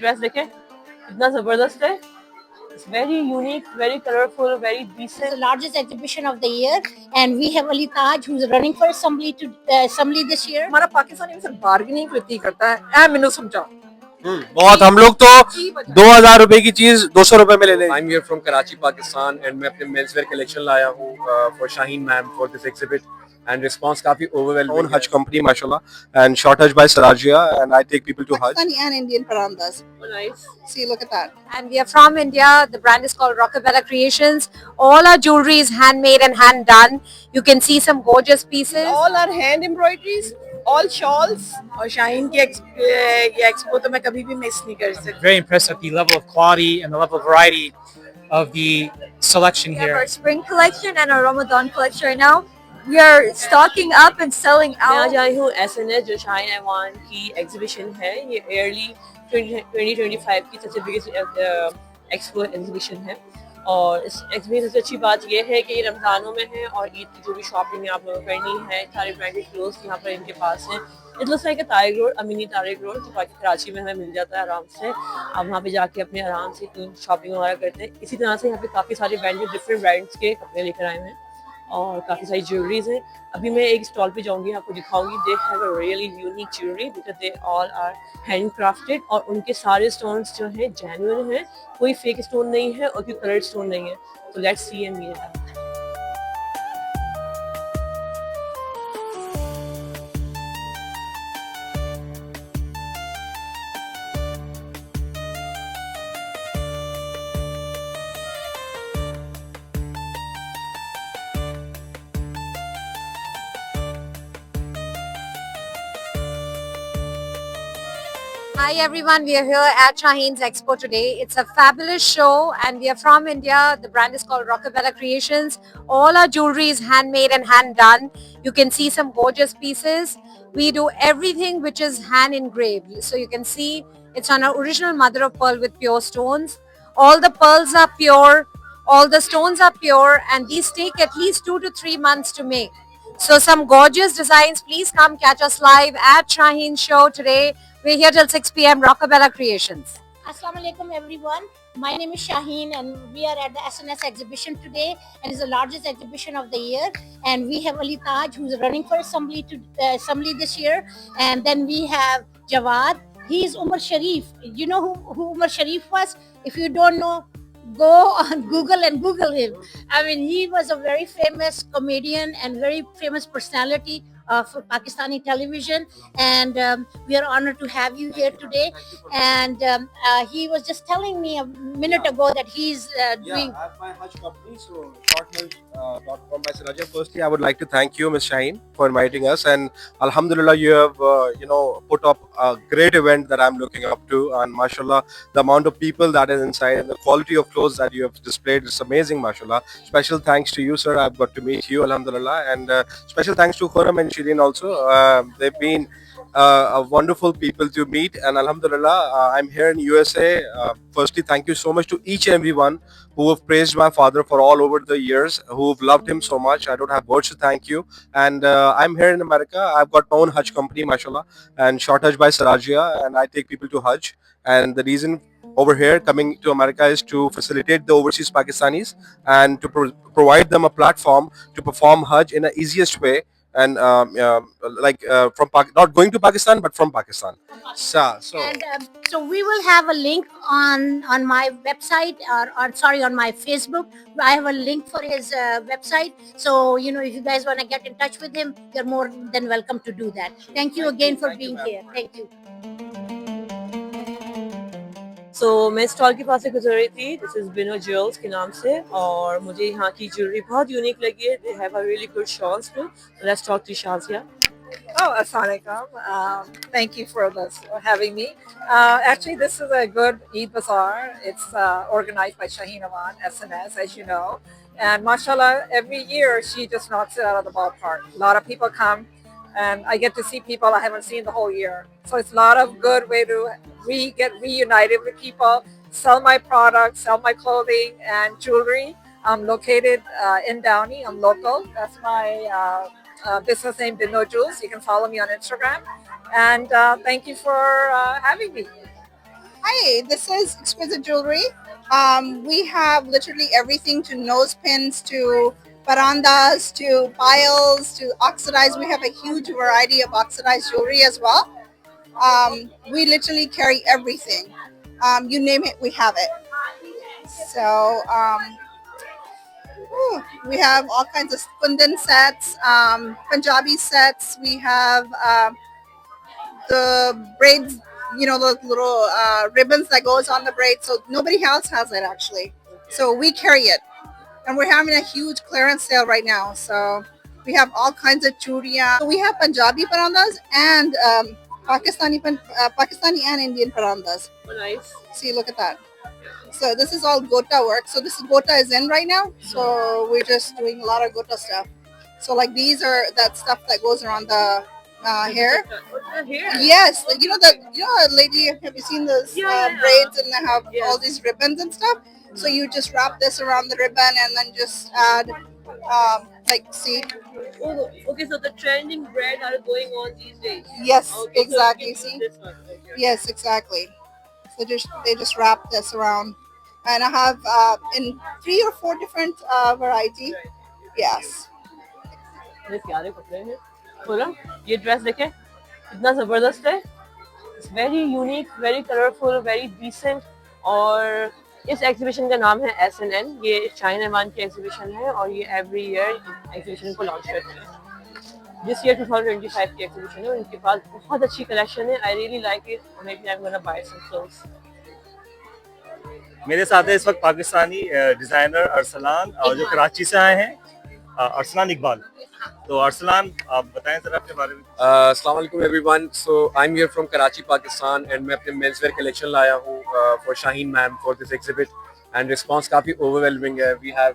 Dress देखें कितना जबरदस्त है. It's very unique, very colorful, very decent. It's the largest exhibition of the year, and we have Ali Taj, who's running for assembly to assembly this year. हमारा पाकिस्तानी में सिर्फ bargaining प्रति करता है ए मैनू समझाओ. बहुत हम लोग तो 2000 रुपए की चीज 200 रुपए में ले लें. I'm here from Karachi, Pakistan, and मैं अपने menswear collection लाया हूँ for Shaheen ma'am for this exhibit. And response काफी overwhelming. Own Hajj company, mashallah, and short Hajj by Sarajia, and I take people to Hajj. Pakistani and Indian parandas. Oh, nice. See, look at that. And we are from India. The brand is called Rockabella Creations. All our jewelry is handmade and hand done. You can see some gorgeous pieces. All are hand embroideries, all shawls. और शाहीन की ये expo तो मैं कभी भी miss नहीं कर सकती. Very impressed at the level of quality and the level of variety of the selection We have here. our spring collection and our Ramadan collection right now. We are stocking up and selling मैं आज out. आई हूँ SNS जो शाहीन ऐवान की exhibition है. ये early 2025 की सबसे biggest expo exhibition है. और इस एग्जीबिशन से अच्छी बात ये है कि ये रमज़ानों में है और ईद की जो भी शॉपिंग आप लोगों को करनी है सारे ब्रांडेड क्लोथ्स यहाँ पर इनके पास हैं. It looks like Tariq road, Amini Tariq road जो बाकी कराची में हमें मिल जाता है आराम से. आप वहाँ पे जाके अपने आराम से शॉपिंग वगैरह करते हैं. इसी तरह से यहाँ पे काफ़ी सारे ब्रांडेड डिफरेंट ब्रांड्स के कपड़े लेकर आए हैं और काफ़ी सारी ज्वेलरीज हैं. अभी मैं एक स्टॉल पे जाऊंगी, आपको दिखाऊंगी. They have a really unique jewellery because they all are hand crafted और उनके सारे स्टोन्स जो हैं जेन्युइन हैं. कोई फेक स्टोन नहीं है और कोई कलर्ड स्टोन नहीं है. तो let's see and meet. Hi everyone, we are here at Shaheen's Expo today. It's a fabulous show and we are from India. The brand is called Rockabella Creations. All our jewelry is handmade and hand done. You can see some gorgeous pieces. We do everything which is hand engraved. So you can see it's on our original mother of pearl with pure stones. All the pearls are pure, all the stones are pure, and these take at least 2 to 3 months to make. So some gorgeous designs. Please come catch us live at Shaheen Show today. We're here till 6 p.m. Rockabella Creations. Assalamu alaikum everyone. My name is Shaheen and we are at the SNS exhibition today, and it's the largest exhibition of the year, and we have Ali Taj, who's running for assembly to assembly this year, and then we have Jawad. He is Umar Sharif. You know who Umar Sharif was? If you don't know, go on Google and Google him. I mean, he was a very famous comedian and very famous personality for Pakistani television, and we are honored to have you here today. And he was just telling me a minute ago that he's doing. I have my Hajj company, so shorthajj.com by Sarajia. Firstly, I would like to thank you, Ms. Shaheen, for inviting us, and Alhamdulillah, you have put up a great event that I'm looking up to, and mashallah, the amount of people that is inside and the quality of clothes that you have displayed is amazing, mashallah. Special thanks to you, sir. I've got to meet you, alhamdulillah, and special thanks to Khurram and Shireen also. They've been wonderful people to meet, and alhamdulillah, I'm here in USA. Firstly, thank you so much to each and everyone who have praised my father for all over the years, who've loved him so much. I don't have words to thank you. And I'm here in America. I've got my own Hajj company, mashallah, and Short Hajj by Sarajia, and I take people to Hajj. And the reason over here coming to America is to facilitate the overseas Pakistanis and to provide them a platform to perform Hajj in the easiest way, and not going to Pakistan but from Pakistan. And so we will have a link on my website, or sorry, on my Facebook. I have a link for his website. So if you guys want to get in touch with him, you're more than welcome to do that. Thank you again for being here. Thank you. So मैं stall के पास से गुजर रही थी. This is बिनो jewels के नाम से, और मुझे यहाँ की ज्वेलरी बहुत यूनिक लगी है. They have a really good shawls too. Let's talk to Shazia. Oh, assalamualaikum. Thank you for having me. Actually, this is a good Eid Bazaar. It's organized by Shaheen Awan, SNS, as you know. And mashallah, every year she just knocks it out of the ballpark. A lot of people come, and I get to see people I haven't seen the whole year. So it's a lot of good way to get reunited with people, sell my products, sell my clothing and jewelry. I'm located in Downey. I'm local. That's my business name, Bino Jewels. You can follow me on Instagram. And thank you for having me. Hi, this is Exquisite Jewelry. We have literally everything to nose pins, to parandas, to piles, to oxidized. We have a huge variety of oxidized jewelry as well. We literally carry everything. You name it, we have it. So we have all kinds of kundan sets, Punjabi sets. We have the braids, you know, those little ribbons that goes on the braid. So nobody else has it actually. So we carry it, and we're having a huge clearance sale right now. So we have all kinds of churiya. So we have Punjabi parandas and Pakistani and Indian parandas. Oh, nice. See, look at that. So this is all Gota work. So this is Gota is in right now. So we're just doing a lot of Gota stuff. So like these are that stuff that goes around the hair. Here. Yes, you know that, you know, a lady. Have you seen those Yeah. braids and they have Yes. all these ribbons and stuff? So you just wrap this around the ribbon and then just add, like, see, Oh, okay, so the trending bread are going on these days. yes, Okay, so exactly. we can See, do this one. Okay. yes, exactly. So they just wrap this around, and I have in 3 or 4 different variety. Yes. ये प्यारे कपड़े हैं बोला ये dress देखें इतना जबरदस्त है it's very unique very colourful very decent और इस एग्जीबिशन का नाम है SNN ये शाहीन ऐवान की एग्जीबिशन है और ये एवरी ईयर एग्जीबिशन को लॉन्च करते हैं दिस ईयर 2025 की एग्जीबिशन है उनके पास बहुत अच्छी कलेक्शन है I really like it maybe I am gonna buy some clothes मेरे साथ है इस वक्त पाकिस्तानी डिजाइनर अरसलान और जो कराची से आए हैं अरसलान इकबाल। तो अरसलान आप बताएं जरा अपने बारे में। अस्सलाम वालेकुम everyone. So I am here from Karachi Pakistan and मैं अपने मेंस वेयर कलेक्शन लाया हूँ for Shaheen ma'am for this exhibit and response काफ़ी ओवरवेलमिंग है। We have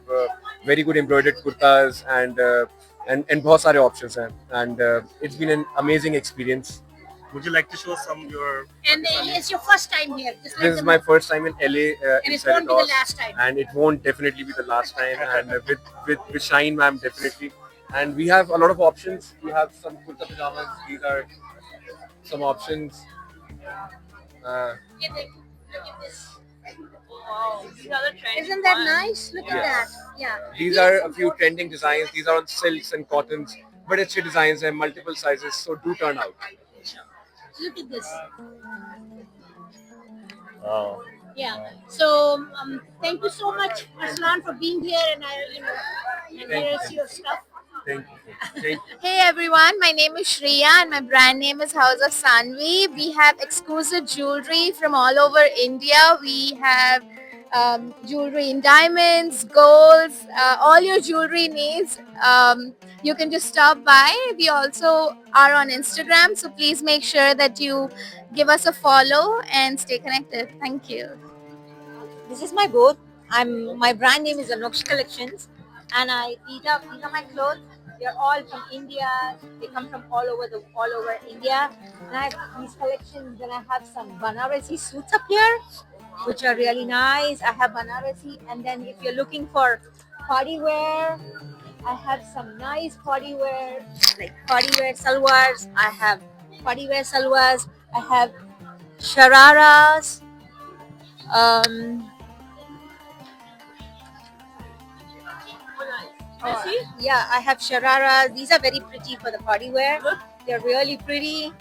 very good embroidered kurtas and बहुत सारे ऑप्शंस हैं and it's been an amazing experience. Would you like to show some your? And it's your first time here. Just This is my first time in LA and it inside won't be the Ross, last time. and it won't definitely be the last time. And with Shine ma'am definitely. And we have a lot of options. We have some kurta pajamas. These are some options. Look at this. Wow, these are the trending Isn't that ones. nice? Look at Yes. that. Yeah. These are a few trending designs. These are on silks and cottons, but it's designs and multiple sizes. So do turn out. Look at this. Wow. Yeah. So thank you so much, Aslan, for being here, and here's your stuff. Thank you. Thank you. Hey everyone, my name is Shreya and my brand name is House of Sanvi. We have exclusive jewelry from all over India. We have jewelry in diamonds, golds, all your jewelry needs. You can just stop by. We also are on Instagram, so please make sure that you give us a follow and stay connected. Thank you. This is my booth. My brand name is Anoksh Collections, and these are my clothes. They're all from India. They come from all over India. And I have these collections. Then I have some Banarasi suits up here, which are really nice. I have Banarasi, and then if you're looking for party wear, I have some nice party wear, like party wear salwars. I have party wear salwars. I have shararas. See? Yeah, I have shararas. These are very pretty for the party wear. They're really pretty.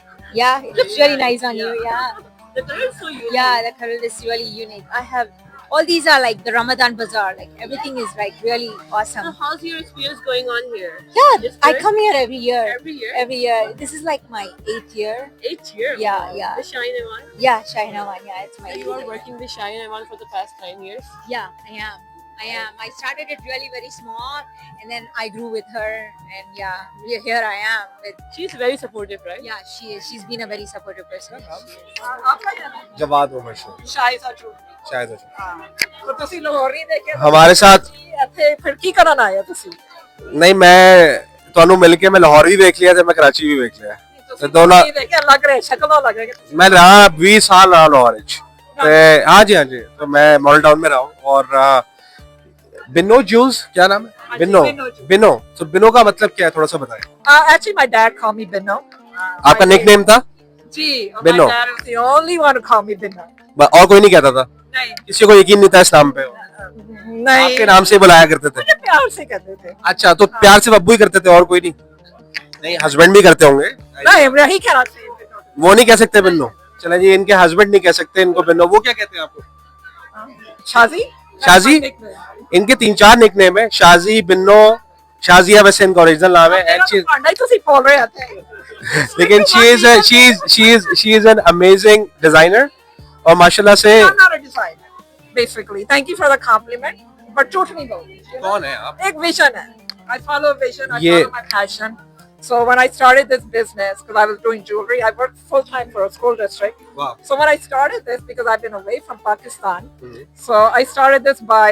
Yeah, it looks really nice on you. Yeah, The color is so unique. yeah, the color is really unique. I have all these are like the Ramadan bazaar. Like everything is like really So awesome. how's your experience going on here? Yeah, It's I good? come here every year. Every year? Every year. This is like my 8th year. 8th year. Yeah, Wow. yeah. The Shine Evan. Yeah, China one. Yeah, it's my. So 8th you are year. working with Shine Evan for the past 9 years. Yeah, I am. I started it really very small, and then I grew with her, and yeah, here I am. With, She's very supportive, right? yeah, she is. She's been a very supportive person. Jawad Umar Sheikh ਸ਼ਾਇਦ ਆ शायद अच्छा। ਹਾਂ ਤਾਂ ਤੁਸੀਂ ਲਾਹੌਰ ਨਹੀਂ ਦੇਖਿਆ हमारे साथ ਇੱਥੇ ਫਿਰ ਕੀ ਕਰਨ ਆਏ ਹੋ ਤੁਸੀਂ नहीं मैं ਤੁਹਾਨੂੰ ਮਿਲ ਕੇ ਮੈਂ ਲਾਹੌਰ ਵੀ ਵੇਖ ਲਿਆ ਤੇ ਮੈਂ ਕਰਾਚੀ ਵੀ ਵੇਖ ਲਿਆ ਤੁਸੀਂ ਦੋਨਾਂ ਨਹੀਂ ਦੇਖਿਆ ਲੱਗ ਰਿਹਾ ਸ਼ਕਲੋਂ ਲੱਗ ਰਿਹਾ ਕਿ मैं रहा 20 साल रहा लाहौर ਵਿੱਚ ਤੇ हाँ जी तो मैं मॉडल टाउन में रहा हूँ और बिन्नो जूस क्या नाम है बिन्नो बिन्नो जूस। बिन्नो तो बिन्नो का मतलब क्या है थोड़ा सा बताएं actually my dad called me Binno. आपका निकनेम था जी, Binno. my dad is the only one who called me Binno. और कोई नहीं कहता था? नहीं किसी को यकीन नहीं था इस नाम पे? नहीं आपके नाम से बुलाया करते थे? मुझे प्यार से कहते थे। अच्छा, तो प्यार से बब्बू ही करते थे और कोई नहीं? नहीं, हस्बैंड भी करते होंगे? नहीं यही कहना चाहिए। वो नहीं कह सकते बिन्नो? चला जी, इनके हस्बैंड नहीं कह सकते इनको बिन्नो, वो क्या कहते हैं आपको? शाजी शाजी? इनके 3-4 निकनेम है, शाजी, बिन्नो, शाजिया वैसे इनका ओरिजिनल नाम है। नहीं ਤੁਸੀਂ बोल रहे थे लेकिन she is an amazing designer और माशाल्लाह से। I'm not a designer, basically. Thank you for the compliment, but झूठ नहीं बोलूंगी। कौन है आप? एक विजन है। I follow a vision. I ये- follow my passion. So when I started this business, because I was doing jewelry, I worked full time for a school district. Wow. So when I started this, because I've been away from Pakistan, so I started this by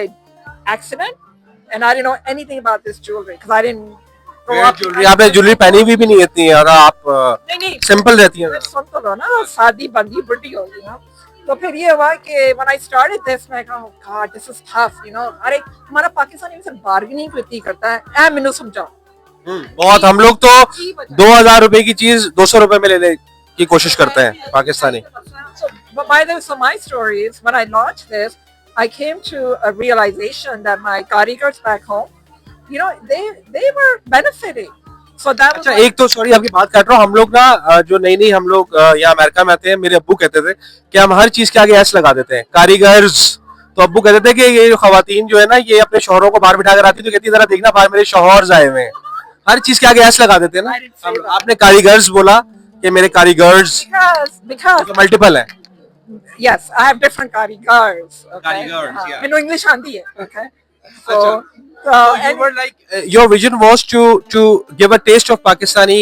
accident, and I didn't know anything about this jewelry because I didn't grow up. Jewellery आपने jewellery पहनी हुई भी नहीं इतनी ज्यादा, आप नहीं simple रहती हैं। सुन तो लो ना, शादी बंदी बुढ़ी हो गई ना। तो फिर ये हुआ कि when I started this, मैं कहा, oh God, this is tough, you know. अरे हमारा पाकिस्तानी में सिर्फ बार्गेनिंग इतनी करता है, ऐ मैंने समझाओ। बहुत, हम लोग तो 2000 रुपए की चीज 200 रुपए में लेने की कोशिश करते हैं Pakistani. So my story is when I launched this, I came to a realization that my karigars back home, you know, they were benefiting. So that was अच्छा, एक तो सॉरी आपकी बात काट रहा हूँ, हम लोग ना जो नई हम लोग यहाँ अमेरिका में आते हैं, मेरे अब्बू कहते थे कि हम हर चीज के आगे एस लगा देते हैं, कारीगर्स। तो अब्बू कहते थे कि ये जो खवातीन जो है ना, ये अपने शौहरों को बाहर बिठा कर आती, तो कहती जरा देखना बाहर मेरे शौहर आए हुए हैं। हर चीज के आगे एस लगा देते हैं ना। आपने कारीगर्स बोला कि मेरे कारीगर्स, because मल्टीपल है। yes, I have different karigars. Okay? Karigars, yeah. मैंने English आती है. Okay. So, You were like your vision was to give a taste of Pakistani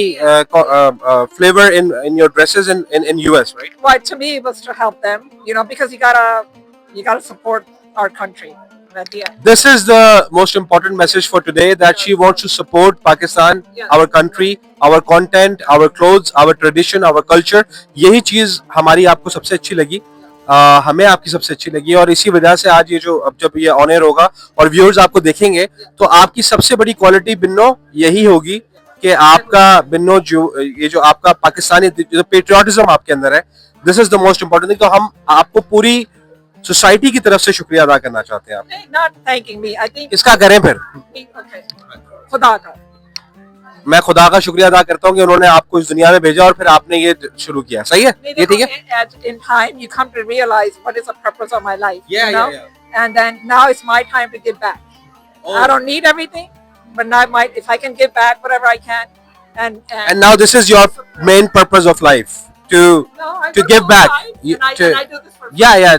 flavor in your dresses in US, right? well, to me it was to help them, you know, because you gotta support our country. At the end. This is the most important message for today, that she wants to support Pakistan, our country, our content, our clothes, our tradition, our culture. यही चीज हमारी आपको सबसे अच्छी लगी, हमें आपकी सबसे अच्छी लगी, और इसी वजह से आज ये जो अब जब ये ऑन एयर होगा और व्यूअर्स आपको देखेंगे, तो आपकी सबसे बड़ी क्वालिटी बिन्नो यही होगी कि आपका बिन्नो जो ये जो आपका पाकिस्तानी जो पेट्रियोटिज्म आपके अंदर है, this is the most important thing. तो हम आपको पूरी सोसाइटी की तरफ से शुक्रिया अदा करना चाहते हैं। आप Not thanking me. I think. इसका करें फिर। Okay. खुदा का. मैं खुदा का शुक्रिया अदा करता हूँ कि उन्होंने आपको इस दुनिया में भेजा और फिर आपने ये शुरू किया। सही है, ये ठीक है। In time, you come to realize what is the purpose of my life. Yeah, you know? yeah. And then now it's my time to give back. Oh. I don't need everything, but now if I can give back whatever I can, And now this is your main purpose of life, to No, I to work give full back. time, and I do this for Yeah,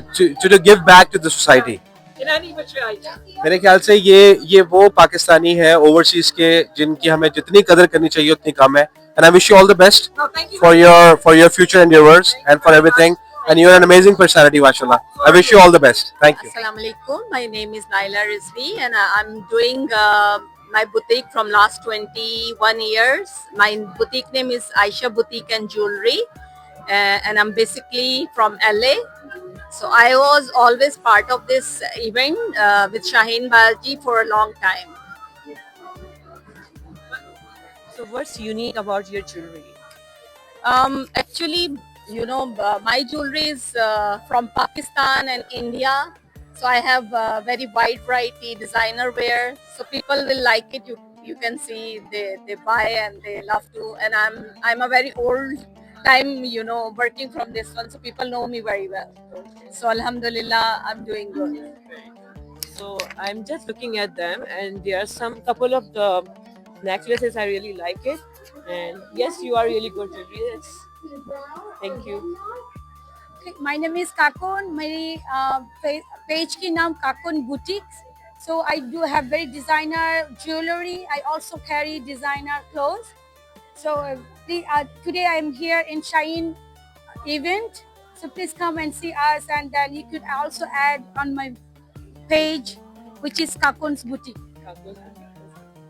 to give back to the society. in any which way I can. मेरे ख्याल से ये वो पाकिस्तानी है overseas के जिनकी हमें जितनी कदर करनी चाहिए उतनी कम है। And I wish you all the best No, thank you. for your future endeavors and for everything. And you're an amazing personality, mashallah. I wish you all the best. Thank you. Assalamu alaikum. My name is Naila Rizvi and I'm doing my boutique from last 21 years. My boutique name is Aisha Boutique and Jewelry and I'm basically from LA. So I was always part of this event with Shaheen Baji for a long time. So what's unique about your jewelry? Actually, you know, my jewelry is from Pakistan and India. So I have very wide variety designer wear. So people will like it. You can see they buy and they love to. And I'm a very old time, you know, working from this one. So people know me very well. So Alhamdulillah, I'm doing good. So I'm just looking at them and there are some couple of the necklaces I really like it. And yes, you are really good at this. Thank you. Okay, my name is Kakon. मेरी page की नाम Kakon Boutiques. So I do have very designer jewelry. I also carry designer clothes. So today I am here in Shaheen event. So please come and see us, and then you could also add on my page, which is Kakon's Boutique.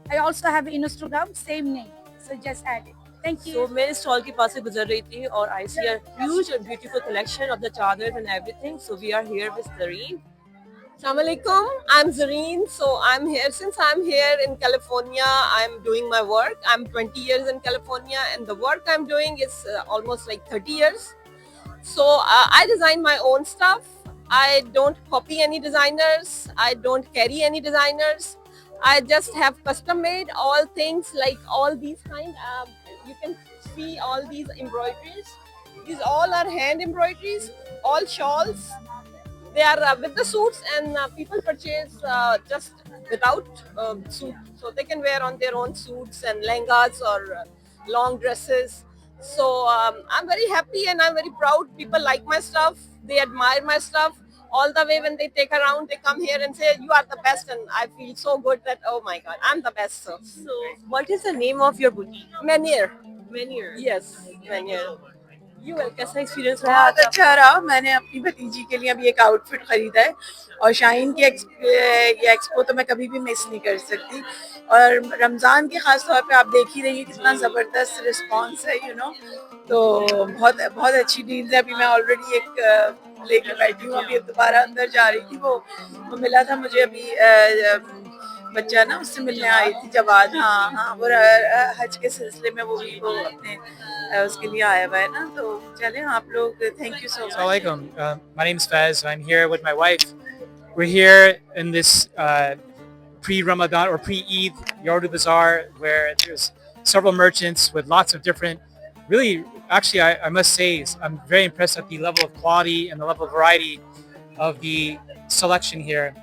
I also have Instagram, same name. So just add it. Thank you. So मेरे stall के पास से गुजर रही थी और I see a huge and beautiful collection of the chadars and everything. So we are here with Zareen. Assalamualaikum. I'm Zareen. So I'm here since I'm here in California. I'm doing my work. I'm 20 years in California, and the work I'm doing is almost like 30 years. So I design my own stuff. I don't copy any designers. I don't carry any designers. I just have custom made all things like all these kind. You can see all these embroideries. These all are hand embroideries, all shawls. They are with the suits, and people purchase just without suit, so they can wear on their own suits and lehengas or long dresses. So I'm very happy and I'm very proud. People like my stuff. They admire my stuff. All the way when they take around, they come here and say, "You are the best," and I feel so good that, oh my God, I'm the best. So, what is the name of your boutique? Manier. Manier. Yes, Manier. You कैसा experience रहा? बहुत अच्छा रहा। मैंने अपनी भतीजी के लिए अभी एक आउटफिट खरीदा है और शाहीन की ये एक्सपो तो मैं कभी भी मिस नहीं कर सकती। और रमज़ान के ख़ास तौर पे आप देख ही रही हैं कितना ज़बरदस्त रिस्पांस है, तो बहुत बहुत अच्छी डील्स है। अभी मैं ऑलरेडी एक लेके बैठी हूँ, अभी दोबारा अंदर जा रही थी। वो मिला था मुझे अभी बच्चा ना, उससे मिलने आई थी जवाद। हाँ, वो हज के सिलसिले में वो भी वो अपने उसके लिए आया हुआ है ना। तो चले आप लोग, thank you so much. Assalamualaikum. My name is Faz. I'm here with my wife. We're here in this pre-Ramadan or pre-Eid Yardu Bazaar, where there's several merchants with lots of different, really, actually, I must say, I'm very impressed at the level of quality and the level of variety of the selection here.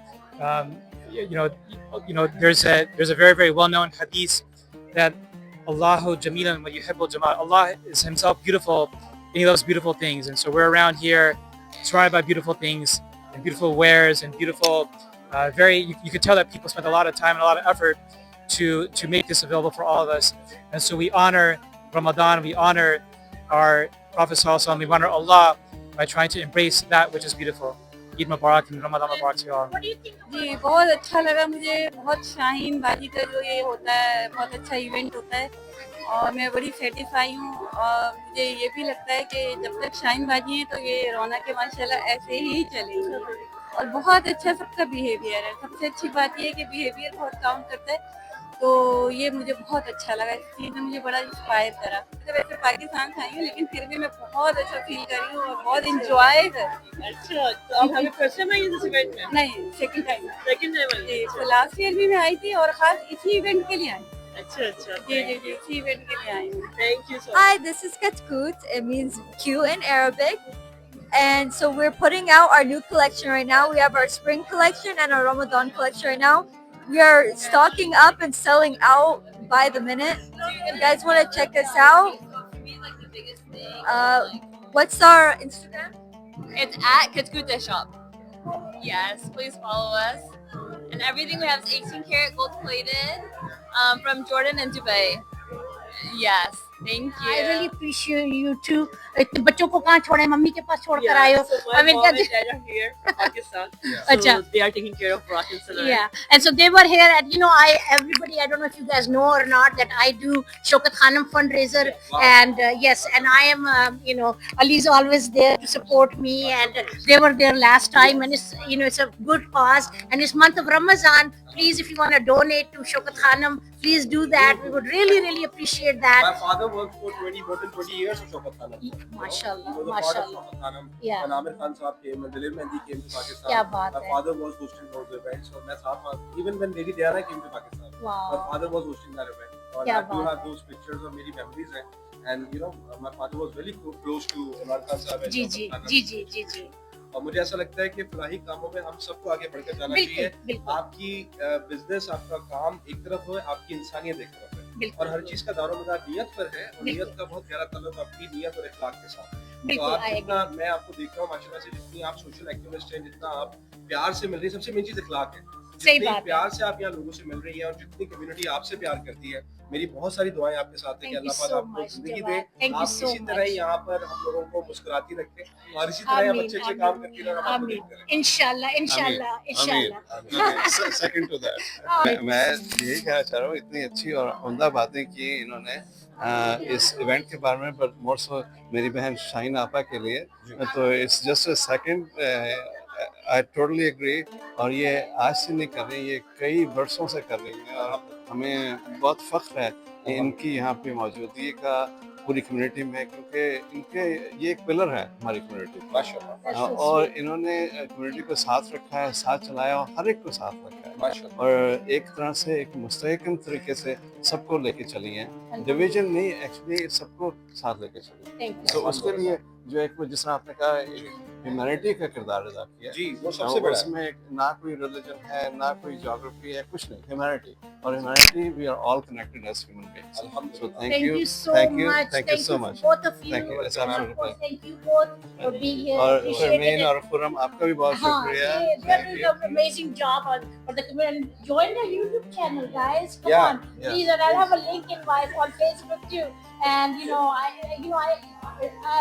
There's a very, very well-known hadith that Allahu Jamilan wa yuhibbul Jamal. Allah is Himself beautiful, and He loves beautiful things. And so we're around here, surrounded by beautiful things and beautiful wares and beautiful, you could tell that people spent a lot of time and a lot of effort to make this available for all of us. And so we honor Ramadan, we honor our Prophet Sallallahu Alaihi Wasallam, we honor Allah by trying to embrace that which is beautiful. Eid Mubarak and Ramadan Mubarak to you all. जी बहुत अच्छा लगा मुझे। बहुत शाहीन बाजी का जो ये होता है, बहुत अच्छा इवेंट होता है और मैं बड़ी सेटिस्फाई हूँ। और मुझे ये भी लगता है कि जब तक शाहीन बाजी है तो ये रौनक के माशाल्लाह ऐसे ही चलेंगी। और बहुत अच्छा सबका बिहेवियर है। सबसे अच्छी बात ये है कि बिहेवियर बहुत काउंट करता है, तो ये मुझे बहुत अच्छा लगा। इस चीज़ ने मुझे बड़ा इंस्पायर करा। तो वैसे पाकिस्तान से आई हूँ लेकिन फिर भी मैं बहुत अच्छा फील कर रही हूँ और बहुत इंजॉय कर रही हूँ। अच्छा, तो आप हमें फर्स्ट टाइम आई इस इवेंट में? नहीं, सेकंड टाइम आई जी। तो लास्ट ईयर भी मैं आई थी और खास इसी इवेंट के लिए आई। अच्छा जी इसी इवेंट के लिए आई हूँ। थैंk you so much. Hi, this is Katkut. It means Q in Arabic. And so we're putting out our new collection right now. We have our spring collection and our Ramadan collection right now. We are stocking up and selling out by the minute. If you guys want to check us out, what's our Instagram? It's at Katkuta Shop. Yes, please follow us. And everything we have is 18 karat gold plated from Jordan and Dubai. Yes, thank you. I really appreciate you too. इतने बच्चों को कहाँ छोड़े, mummy के पास छोड़ कर आए हो। So my mom and dad are here from Pakistan. So they are taking care of Rock and Salar. Yeah, and so they were here, and everybody, I don't know if you guys know or not, that I do Shaukat Khanum fundraiser, and yes, and I am, Ali's always there to support me, and they were there last time, and it's, it's a good cause, and it's month of Ramadan. Please, if you want to donate to Shaukat Khanum, please do that. We would really, really appreciate that. My father worked for more than 20 years for Shaukat Khanum. Mashallah, He was a part of Shaukat Khanum. Yeah. When Amir Khan Sahab came and Dilir Mehndi came to Pakistan, Kya baat my hai. father was hosting those events. So even when Lady Diana came to Pakistan, Wow. my father was hosting that event. And Kya I do baat have those pictures of many memories. And my father was very close to Imran Khan Sahab and Shaukat Khanum. जी। और मुझे ऐसा लगता है कि फलाही कामों में हम सबको आगे बढ़कर जाना चाहिए। आपकी बिजनेस, आपका काम एक तरफ हो, आपकी इंसानियत एक तरफ है, और हर चीज का दारोमदार नियत पर है, और नियत का बहुत गहरा ताल्लुक आपकी नियत और इखलाक के साथ है। तो आप जितना, मैं आपको देख रहा हूँ माशाल्लाह से, जितनी आप सोशल एक्टिविस्ट हैं, जितना आप प्यार से मिल रही है, सबसे मेन चीज इखलाक है। जितनी प्यार से आप यहाँ लोगों से मिल रही है और जितनी कम्युनिटी आपसे प्यार करती है, मेरी बहुत सारी दुआएं आपके साथ हैं कि अल्लाह पाक आपको जिंदगी दे, आप इसी तरह ही यहाँ पर हम लोगों को मुस्कुराती रखें और इसी तरह आप अच्छे काम करती रहें और हम आपको देखते रहें। इंशाल्लाह। सेकंड टू दैट, मैं यही कहना चाह रहा हूँ, इतनी अच्छी और उम्दा बातें की इन्होंने इस इवेंट के बारे में, पर मोर सो मेरी बहन शाहीन आपा के लिए, तो it's just a second. I totally agree. और ये आज से नहीं कर रही, ये कई वर्षों से कर रही है और हमें बहुत फख्र है कि इनकी यहाँ पे मौजूदगी का पूरी कम्युनिटी में, क्योंकि इनके ये एक पिलर है हमारी कम्युनिटी माशाल्लाह और इन्होंने कम्युनिटी को साथ रखा है, साथ चलाया और हर एक को साथ रखा है माशाल्लाह और एक तरह से एक मुस्तहकम तरीके से सबको लेके चली हैं, डिवीजन नहीं एक्चुअली सबको साथ लेके चली। तो उसके लिए जो एक जिस तरह आपने कहा ह्यूमैनिटी का किरदार अदा किया जी, वो सबसे बड़ा है। उसमें ना कोई रिलीजन है ना कोई ज्योग्राफी है, कुछ नहीं, ह्यूमैनिटी और humanity we are all connected as human beings. So Thank you so much. Thank you so much, both of you. Thank you. It's And of absolutely course, fine. thank you both for being here. और Appreciate Sharmin it. और खुरम आपका भी बहुत शुक्रिया। They are doing an amazing job for the community. Join their YouTube channel, guys. Come Yeah, on, yeah. please. And I'll have a link in my on Facebook too. And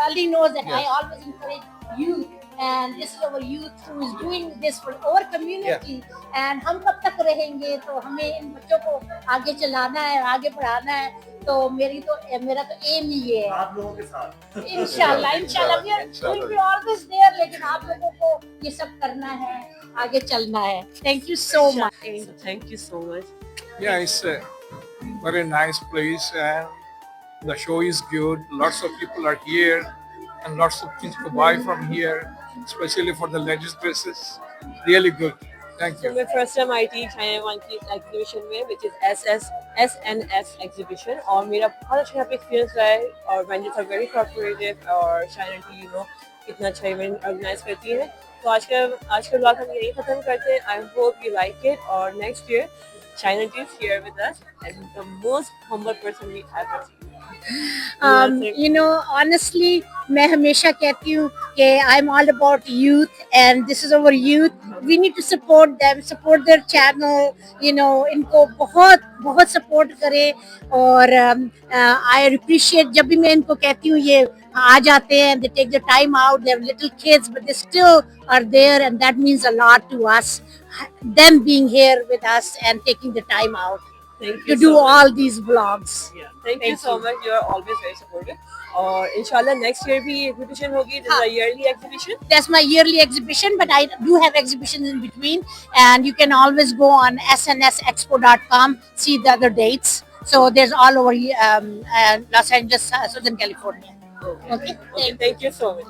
Ali knows that I Yes. always encourage youth. And this is our youth who is doing this for our community. And हम कब तक रहेंगे, तो हमें इन बच्चों को आगे चलाना है, आगे बढ़ाना है। तो मेरा तो एम ही ये है। आप लोगों के साथ इंशाल्लाह we will be always there, लेकिन आप लोगों को ये सब करना है, आगे चलना है। Thank you so much. Thank you so much. Yeah, it's a very nice place and the show is good. Lots of people are here and lots of things to buy from here, especially for the ladies' dresses. Really good. Thank So you. my first time I teach China One की exhibition में, which is SNS exhibition, और मेरा बहुत अच्छा यहाँ पे experience रहा है और vendors are very cooperative और China टी कितना अच्छा event organize करती है। तो आज का vlog हम यही खत्म करते हैं। I hope you like it और next year China T is here with us and the most humble person we ever seen. Honestly, मैं हमेशा कहती हूँ कि I'm all about youth and this is our youth. We need to support them, support their channel. इनको बहुत support करें और I appreciate जब भी मैं इनको कहती हूँ ये आ जाते हैं, they take the time out. They have little kids, but they still are there, and that means a lot to us. Them being here with us and taking the time out to do all these vlogs. Yeah, thank you so much. You are always very supportive. और इंशाल्लाह next year भी exhibition होगी. This is a yearly exhibition. That's my yearly exhibition, but I do have exhibitions in between, and you can always go on snsexpo.com, see the other dates. So there's all over Los Angeles, Southern California. Okay. Thank you so much.